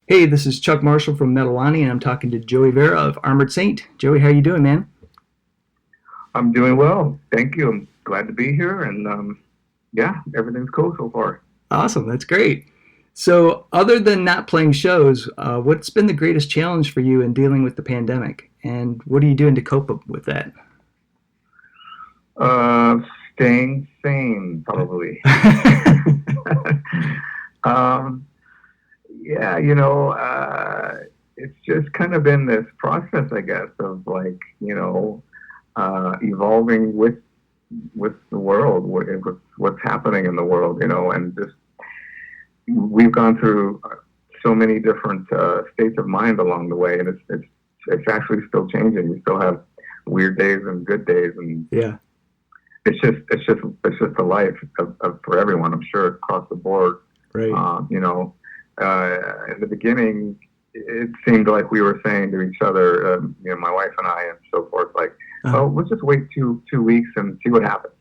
Hey, this is Chuck Marshall from Metalani, and I'm talking to Joey Vera of Armored Saint. Joey, how you doing, man? I'm doing well. Thank you. I'm glad to be here. And yeah, everything's cool so far. Awesome, that's great. So, other than not playing shows, what's been the greatest challenge for you in dealing with the pandemic, and what are you doing to cope up with that? Uh, Staying sane, probably. um, yeah, it's just kind of been this process, I guess, of like, evolving with the world, with what's happening in the world, and just we've gone through so many different states of mind along the way, and it's actually still changing. We still have weird days and good days, and Yeah, it's just the life for everyone. I'm sure across the board. right. You know, in the beginning, it seemed like we were saying to each other, my wife and I, and so forth, like, Uh, "Oh, let's just wait two weeks and see what happens."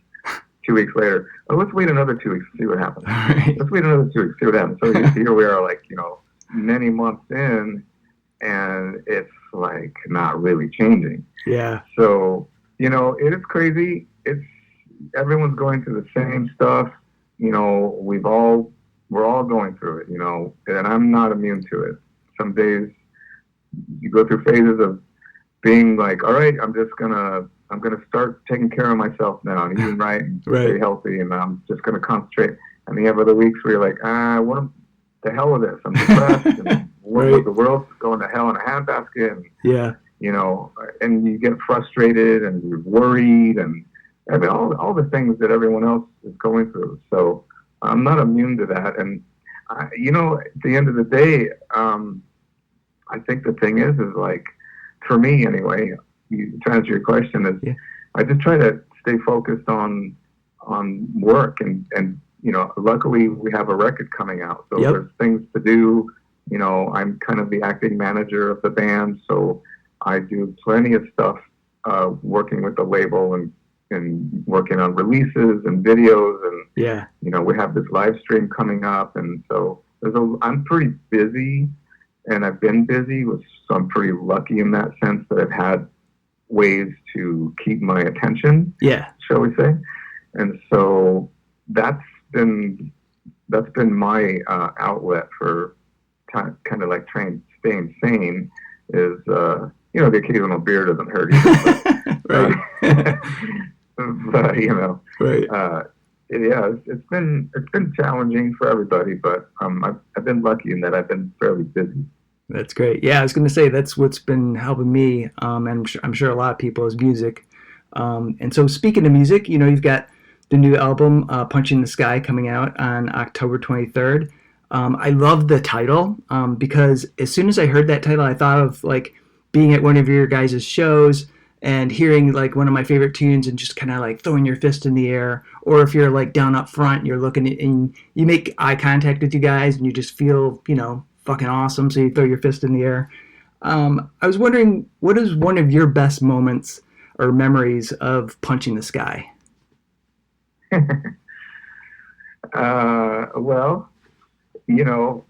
2 weeks later, "Oh, let's wait another 2 weeks and see what happens." all right. Let's wait another 2 weeks, see what happens. So here we are, like, many months in, and it's like not really changing. Yeah, So, it is crazy. It's everyone's going through the same stuff. We're all going through it, and I'm not immune to it. Some days you go through phases of being like, all right, I'm gonna start taking care of myself now and eating right and stay right, healthy, and I'm just gonna concentrate. And you have other weeks where you're like, what the hell with this? I'm depressed, and right. the world's going to hell in a handbasket, and Yeah, you know, and you get frustrated and you're worried, and I mean all the things that everyone else is going through. So I'm not immune to that, and at the end of the day, I think the thing is like, for me anyway, to answer your question, is yeah, I just try to stay focused on work, and luckily we have a record coming out, so yep, there's things to do. I'm kind of the acting manager of the band, so I do plenty of stuff, working with the label and working on releases and videos, and yeah, we have this live stream coming up, and so I'm pretty busy, and I've been busy, so I'm pretty lucky in that sense that I've had ways to keep my attention, yeah. shall we say. And so that's been that's been my outlet for kind of like staying sane. Is the occasional beer doesn't hurt either, but, Right, but right. yeah, it's been challenging for everybody, but I've been lucky in that I've been fairly busy. That's great. Yeah, I was going to say that's what's been helping me, and I'm sure a lot of people is music. And so, speaking of music, you've got the new album, "Punching the Sky," coming out on October 23rd. I love the title because as soon as I heard that title, I thought of like being at one of your guys' shows and hearing like one of my favorite tunes and just kind of like throwing your fist in the air. Or if you're like down up front, you're looking at, and you make eye contact with you guys and you just feel, fucking awesome. So you throw your fist in the air. I was wondering, what is one of your best moments or memories of punching the sky? Well, you know,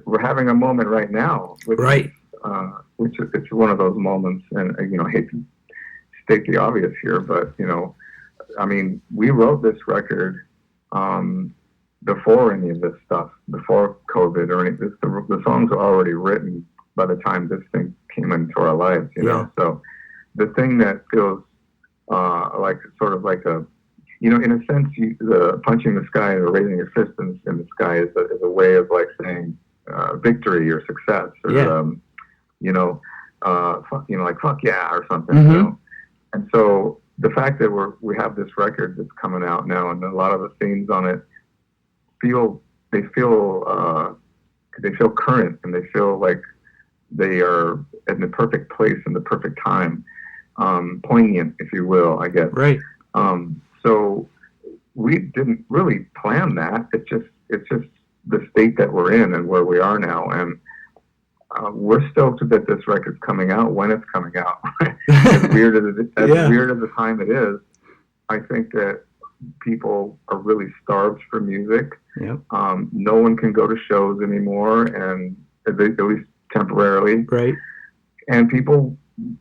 we're having a moment right now, Right. which is it's one of those moments, and I hate to state the obvious here, but I mean, we wrote this record before any of this stuff, before COVID or anything. The songs were already written by the time this thing came into our lives, Yeah. So the thing that feels like sort of like in a sense, the punching the sky or raising your fist in the sky is a way of like saying victory or success, or Yeah. like fuck yeah or something, Mm-hmm. And so the fact that we have this record that's coming out now, and a lot of the themes on it feel they feel uh, they feel current, and they feel like they are in the perfect place and the perfect time, poignant, if you will, I guess. Right. So we didn't really plan that. It's just the state that we're in and where we are now, and we're stoked that this record's coming out when it's coming out. As weird as Yeah. weird as the time it is, I think that people are really starved for music. Yep. No one can go to shows anymore, and at least temporarily. Right. And people,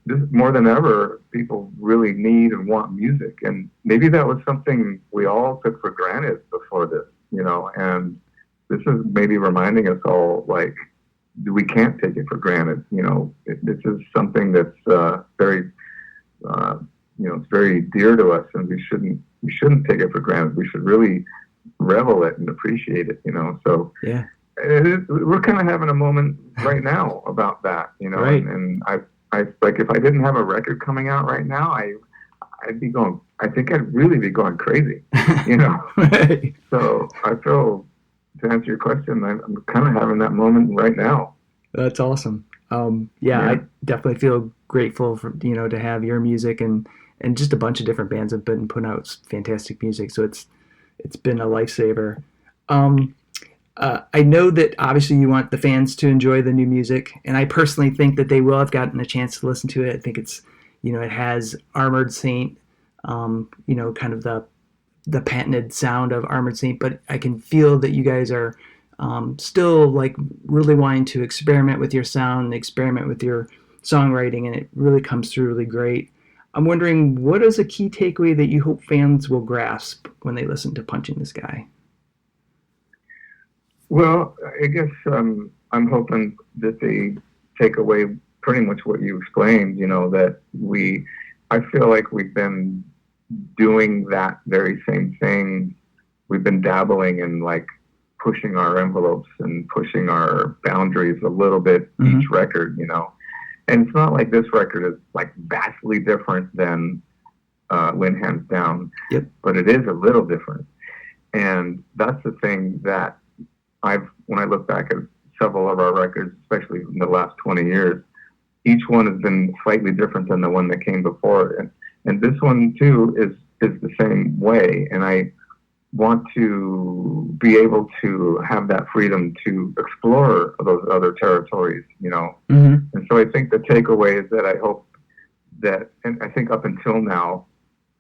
this, more than ever, people really need and want music. And maybe that was something we all took for granted before this, and this is maybe reminding us all, like, we can't take it for granted. This is something that's very, it's very dear to us, and we shouldn't take it for granted. We should really revel it and appreciate it. So yeah, we're kind of having a moment right now about that. Right. And I like, if I didn't have a record coming out right now, I'd be going. I think I'd really be going crazy. Right. So I feel, to answer your question, I'm kind of having that moment right now. That's awesome. Yeah, I definitely feel grateful for to have your music and just a bunch of different bands have been putting out fantastic music. So it's been a lifesaver. I know that obviously you want the fans to enjoy the new music, and I personally think that they will. I've gotten a chance to listen to it. I think it's it has Armored Saint, kind of the patented sound of Armored Saint, but I can feel that you guys are still like really wanting to experiment with your sound, experiment with your songwriting, and it really comes through really great. I'm wondering, what is a key takeaway that you hope fans will grasp when they listen to Punching the Sky? Well, I guess I'm hoping that they take away pretty much what you explained, that I feel like we've been doing that very same thing. We've been dabbling in, like, pushing our envelopes and pushing our boundaries a little bit each record, And it's not like this record is, like, vastly different than Win Hands Down, but it is a little different. And that's the thing that when I look back at several of our records, especially in the last 20 years, each one has been slightly different than the one that came before it. And this one, too, is the same way. And I want to be able to have that freedom to explore those other territories, And so I think the takeaway is that I hope that, and I think up until now,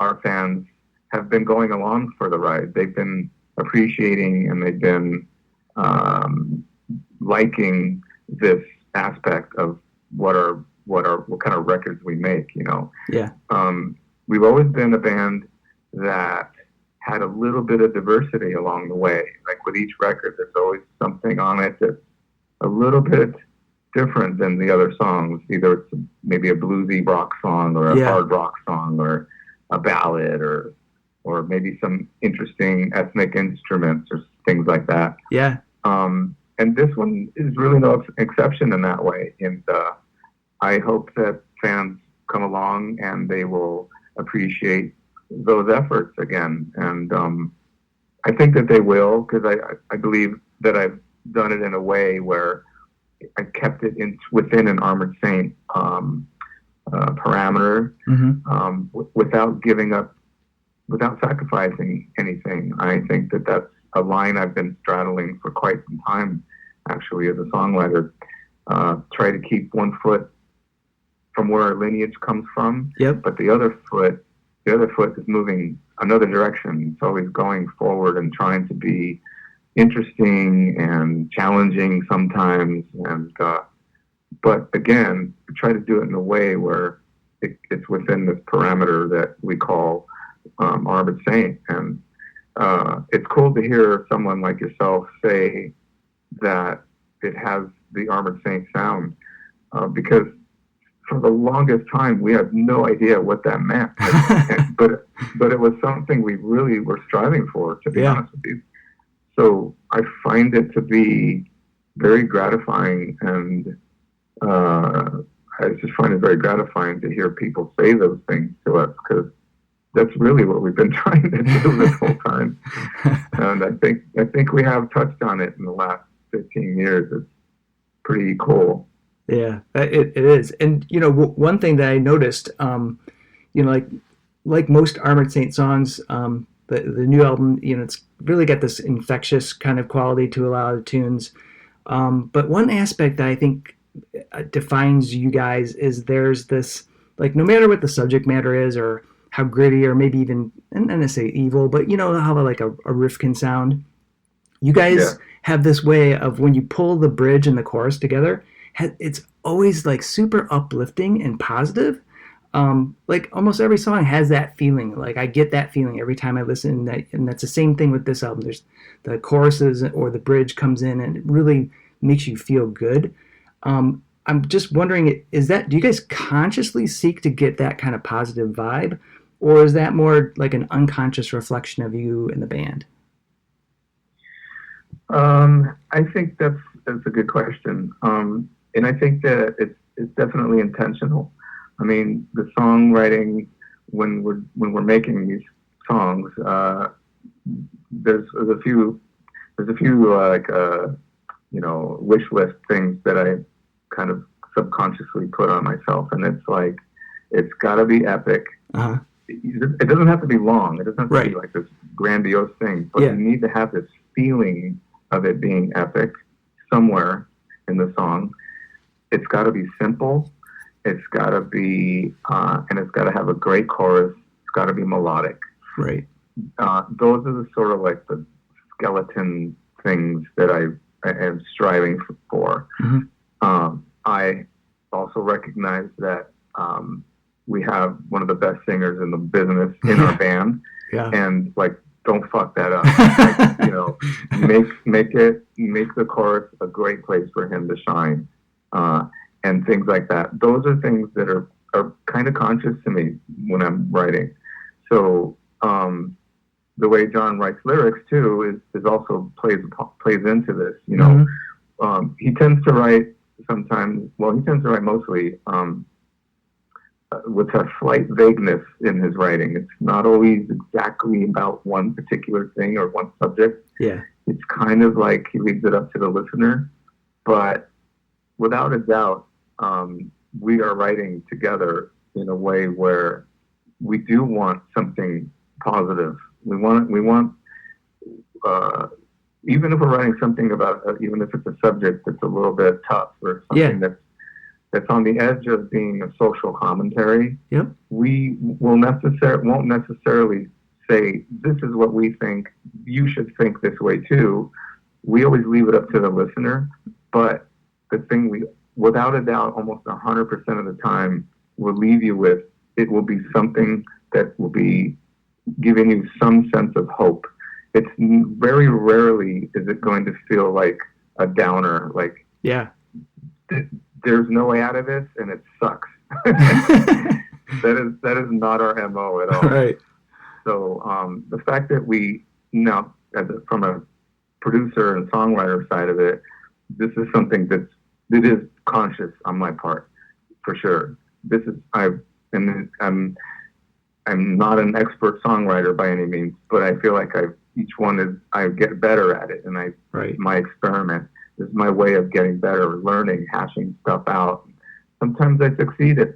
our fans have been going along for the ride. They've been appreciating, and they've been liking this aspect of what kind of records we make, Yeah. We've always been a band that had a little bit of diversity along the way. Like, with each record, there's always something on it that's a little bit different than the other songs. Either it's maybe a bluesy rock song, or a hard rock song, or a ballad, or maybe some interesting ethnic instruments or things like that. Yeah. And this one is really no exception in that way. And I hope that fans come along and they will appreciate those efforts again. And I think that they will, because I believe that I've done it in a way where I kept it within an Armored Saint parameter, without giving up, without sacrificing anything. I think that that's a line I've been straddling for quite some time, actually, as a songwriter. Try to keep one foot from where our lineage comes from, but the other foot is moving another direction. It's always going forward and trying to be interesting and challenging sometimes, and but again, try to do it in a way where it's within this parameter that we call Armored Saint. And it's cool to hear someone like yourself say that it has the Armored Saint sound, because for the longest time we had no idea what that meant. But it was something we really were striving for, to be honest with you. So I find it to be very gratifying, and I just find it very gratifying to hear people say those things to us, because that's really what we've been trying to do this whole time. And I think we have touched on it in the last 15 years. It's pretty cool. Yeah, it is. And, one thing that I noticed, like most Armored Saint songs, the new album, it's really got this infectious kind of quality to a lot of tunes. But one aspect that I think defines you guys is there's this, like, no matter what the subject matter is or how gritty or maybe even, and I say evil, but you know how like a riff can sound. You Yeah. guys have this way of when you pull the bridge and the chorus together, it's always like super uplifting and positive. Like almost every song has that feeling. Like I get that feeling every time I listen. And that's the same thing with this album. There's the choruses or the bridge comes in and it really makes you feel good. I'm just wondering, do you guys consciously seek to get that kind of positive vibe, or is that more like an unconscious reflection of you and the band? I think that's a good question, and I think that it's definitely intentional. I mean, the songwriting when we're making these songs, there's a few wish list things that I kind of subconsciously put on myself, and it's like it's got to be epic. Uh-huh. It doesn't have to be long. It doesn't have to Right. be like this grandiose thing, but Yeah. you need to have this feeling of it being epic somewhere in the song. It's got to be simple. It's got to be, and it's got to have a great chorus. It's got to be melodic. Right. Those are the sort of like the skeleton things that I am striving for. Mm-hmm. I also recognize that we have one of the best singers in the business in our band, Yeah. and like, don't fuck that up. Like, you know, make the chorus a great place for him to shine, and things like that. Those are things that are kind of conscious to me when I'm writing. So the way John writes lyrics too is also plays into this. You know, he tends to write sometimes. Well, he tends to write mostly with a slight vagueness in his writing. It's not always exactly about one particular thing or one subject. Yeah. It's kind of like he leaves it up to the listener. But without a doubt, we are writing together in a way where we do want something positive. We want even if we're writing something about, even if it's a subject that's a little bit tough or something that's on the edge of being a social commentary. Yep. We won't necessarily say, this is what we think, you should think this way too. We always leave it up to the listener, but the thing without a doubt, almost 100% of the time, we'll leave you with, it will be something that will be giving you some sense of hope. It's very rarely is it going to feel like a downer, like, yeah, there's no way out of this and it sucks. That is not our MO at all. Right. So the fact that we now, from a producer and songwriter side of it, this is something that is conscious on my part, for sure. I'm not an expert songwriter by any means, but I feel like I get better at it, and my experiment. This is my way of getting better, learning, hashing stuff out. Sometimes I succeed at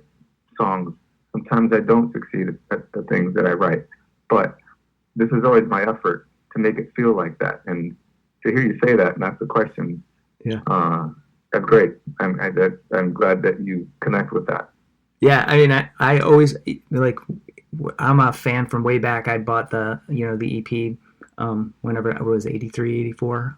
songs. Sometimes I don't succeed at the things that I write. But this is always my effort to make it feel like that. And to hear you say that and ask the question, that's great. I'm glad that you connect with that. Yeah, I mean, I always, like, I'm a fan from way back. I bought the EP whenever it was 83, 84.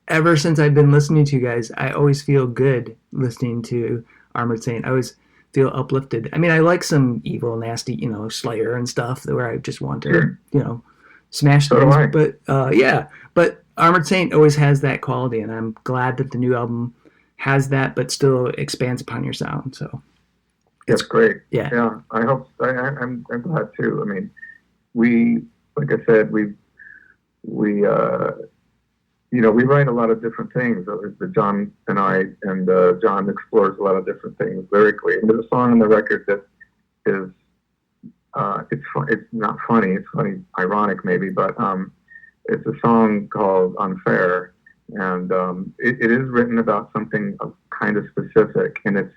Ever since I've been listening to you guys, I always feel good listening to Armored Saint. I always feel uplifted. I mean, I like some evil, nasty, Slayer and stuff where I just want to, smash things. But Armored Saint always has that quality, and I'm glad that the new album has that, but still expands upon your sound. So it's great. Yeah. I hope. I'm glad too. I mean, like I said, we write a lot of different things. John and I, and John explores a lot of different things lyrically. And there's a song on the record that is, it's not funny. It's funny, ironic maybe, but it's a song called Unfair. And it is written about something kind of specific, and it's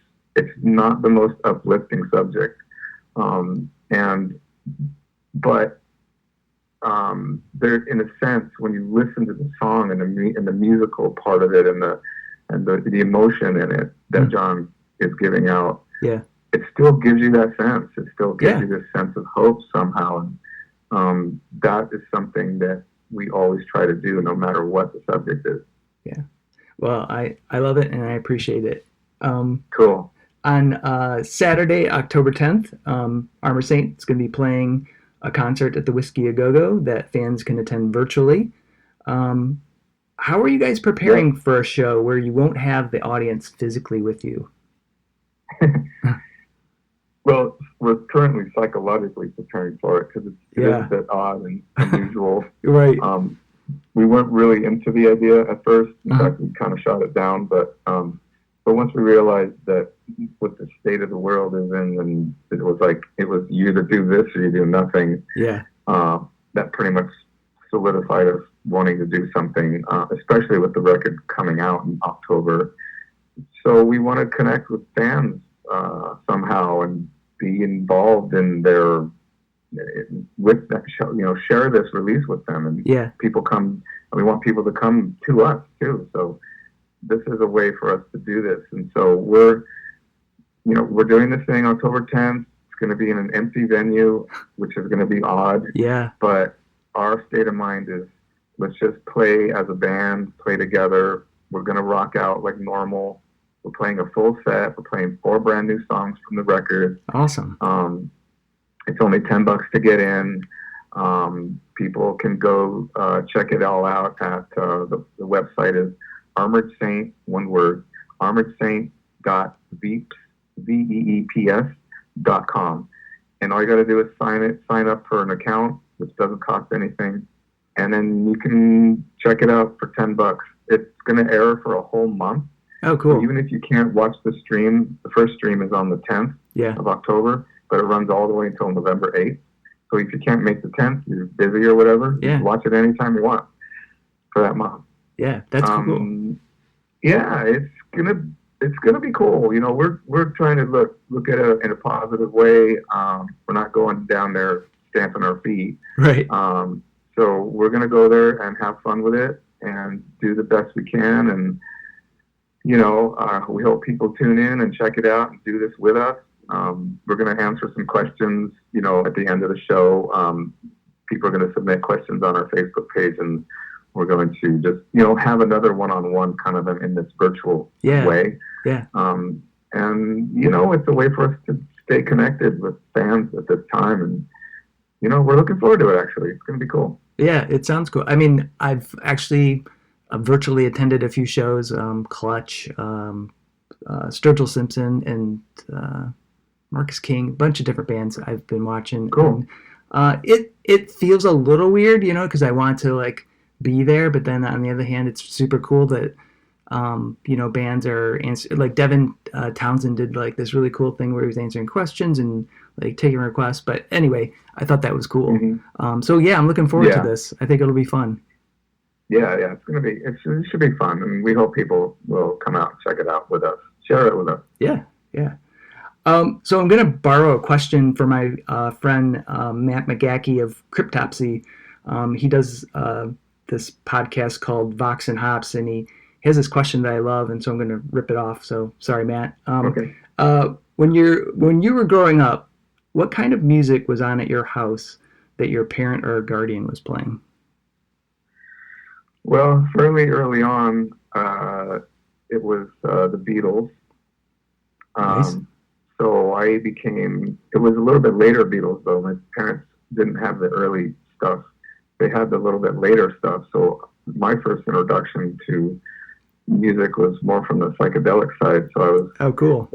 not the most uplifting subject. There, in a sense, when you listen to the song and the musical part of it and the emotion in it that John is giving out, it still gives you that sense. It still gives Yeah. you this sense of hope somehow. And that is something that we always try to do, no matter what the subject is. Yeah. Well, I love it and I appreciate it. Cool. On Saturday, October 10th, Armor Saint is going to be playing a concert at the Whisky A Go-Go that fans can attend virtually. How are you guys preparing for a show where you won't have the audience physically with you? Well, we're currently psychologically preparing for it because it is a bit odd and unusual. Right. We weren't really into the idea at first. In fact, we kind of shot it down. But once we realized that what the state of the world is in, and it was you either do this or you do nothing. Yeah. That pretty much solidified us wanting to do something, especially with the record coming out in October. So we want to connect with fans somehow and be involved in their with that show, share this release with them, and people come. And we want people to come to us too. So this is a way for us to do this, and so we're doing this thing October 10th. It's going to be in an empty venue, which is going to be odd. Yeah. But our state of mind is let's just play as a band, play together. We're going to rock out like normal. We're playing a full set. We're playing 4 brand new songs from the record. Awesome. It's only $10 to get in. People can go check it all out at the website is Armored Saint, one word, armoredsaint.veeps.com. And all you got to do is sign up for an account, which doesn't cost anything. And then you can check it out for $10. It's going to air for a whole month. Oh, cool. So even if you can't watch the stream, the first stream is on the 10th of October, but it runs all the way until November 8th. So if you can't make the 10th, you're busy or whatever, you can watch it anytime you want for that month. Yeah, that's cool. Yeah, it's gonna be cool. We're trying to look at it in a positive way. We're not going down there stamping our feet. Right. So we're gonna go there and have fun with it and do the best we can. And we hope people tune in and check it out and do this with us. We're going to answer some questions, at the end of the show. People are going to submit questions on our Facebook page, and we're going to just, have another one-on-one kind of in this virtual way. Yeah. And, it's a way for us to stay connected with fans at this time. And, we're looking forward to it, actually. It's going to be cool. Yeah, it sounds cool. I mean, I've actually virtually attended a few shows, Clutch, Sturgill Simpson, and Marcus King, a bunch of different bands I've been watching. Cool. And, it feels a little weird, because I want to be there, but then on the other hand, it's super cool that bands are like Devin Townsend did this really cool thing where he was answering questions and taking requests. But anyway, I thought that was cool. Mm-hmm. So yeah, I'm looking forward to this. I think it'll be fun. Yeah, it should be fun, and we hope people will come out and check it out with us, share it with us. Yeah. So I'm going to borrow a question from my friend Matt McGackie of Cryptopsy. He does this podcast called Vox and Hops, and he has this question that I love, and so I'm going to rip it off. So sorry, Matt. Okay. When you were growing up, what kind of music was on at your house that your parent or guardian was playing? Well, fairly early on, it was the Beatles. Nice. So it was a little bit later Beatles, though. My parents didn't have the early stuff. They had the little bit later stuff. So my first introduction to music was more from the psychedelic side. So I was cool.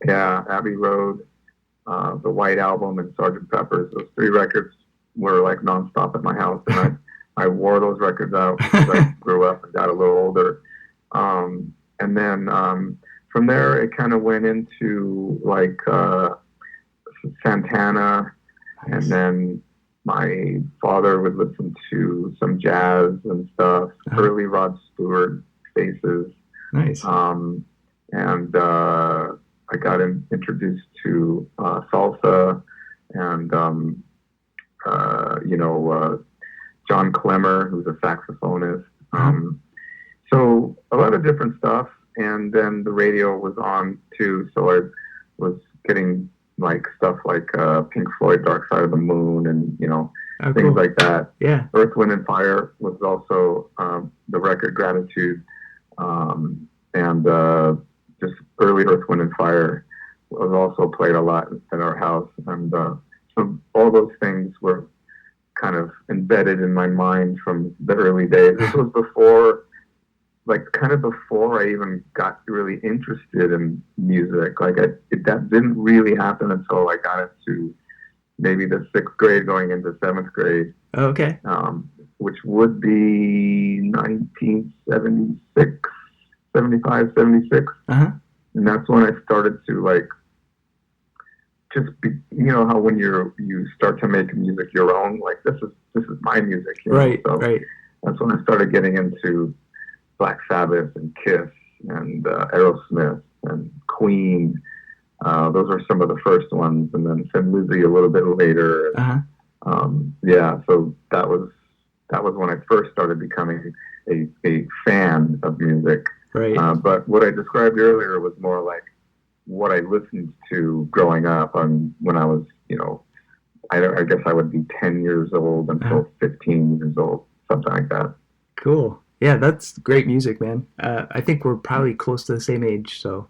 Abbey Road, the White Album, and Sgt. Pepper's. Those 3 records were nonstop at my house, and I wore those records out as I grew up and got a little older. And then from there, it kind of went into Santana, and then my father would listen to some jazz and stuff, early Rod Stewart, Faces. Nice. And I got introduced to salsa and, John Clemmer, who's a saxophonist. So a lot of different stuff. And then the radio was on too. So I was getting like stuff like Pink Floyd, Dark Side of the Moon, and Oh, things cool. like that. Yeah. Earth, Wind, and Fire was also the record Gratitude, and just early Earth, Wind, and Fire was also played a lot at our house, and so all those things were kind of embedded in my mind from the early days. This was before, kind of before I even got really interested in music. That didn't really happen until I got into maybe the 6th grade, going into 7th grade. Okay. Which would be 1976, 75, 76. Uh-huh. And that's when I started to how when you start to make music your own, this is my music. Right, So right. that's when I started getting into Black Sabbath and Kiss and Aerosmith and Queen. Those are some of the first ones, and then Thin Lizzy a little bit later. Uh-huh. So that was when I first started becoming a fan of music. Right. But what I described earlier was more like what I listened to growing up. When I was, I guess I would be 10 years old until 15 years old, something like that. Cool. Yeah, that's great music, man. I think we're probably close to the same age, so.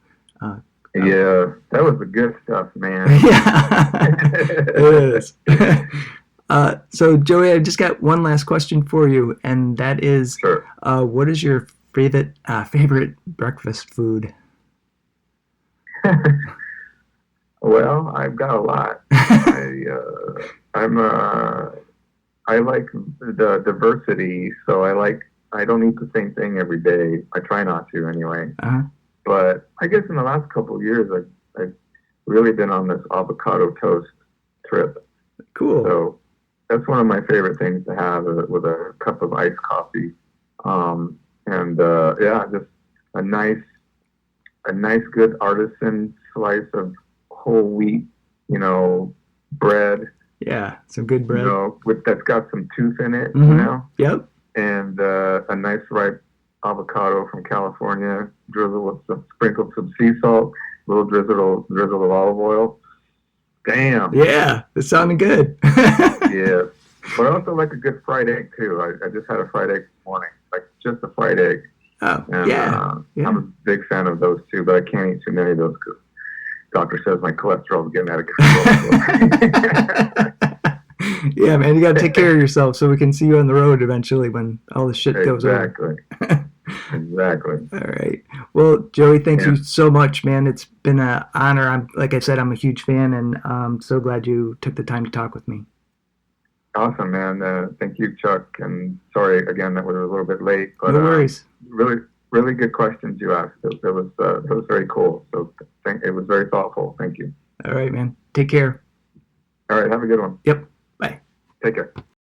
Yeah, that was the good stuff, man. Yeah, it is. So, Joey, I just got one last question for you, and that is, Sure. What is your favorite breakfast food? Well, I've got a lot. I like the diversity, so I don't eat the same thing every day. I try not to anyway. Uh-huh. But I guess in the last couple of years, I've really been on this avocado toast trip. Cool. So that's one of my favorite things to have with a cup of iced coffee. Just a nice good artisan slice of whole wheat, bread. Yeah, some good bread. That's got some tooth in it, Mm-hmm. Yep. And a nice ripe avocado from California, sprinkled some sea salt, little drizzle of olive oil. Damn. Yeah, it sounded good. Yeah. But I also like a good fried egg too. I just had a fried egg this morning, just a fried egg. Oh, And, yeah. I'm a big fan of those too, but I can't eat too many of those because doctor says my cholesterol is getting out of control. Yeah, man, you got to take care of yourself so we can see you on the road eventually when all the shit goes over. Exactly. All right. Well, Joey, thank you so much, man. It's been an honor. Like I said, I'm a huge fan, and I'm so glad you took the time to talk with me. Awesome, man. Thank you, Chuck. And sorry again that we were a little bit late, but No worries. Really good questions you asked. It was very cool. So it was very thoughtful. Thank you. All right, man. Take care. All right. Have a good one. Yep. Bye. Take care.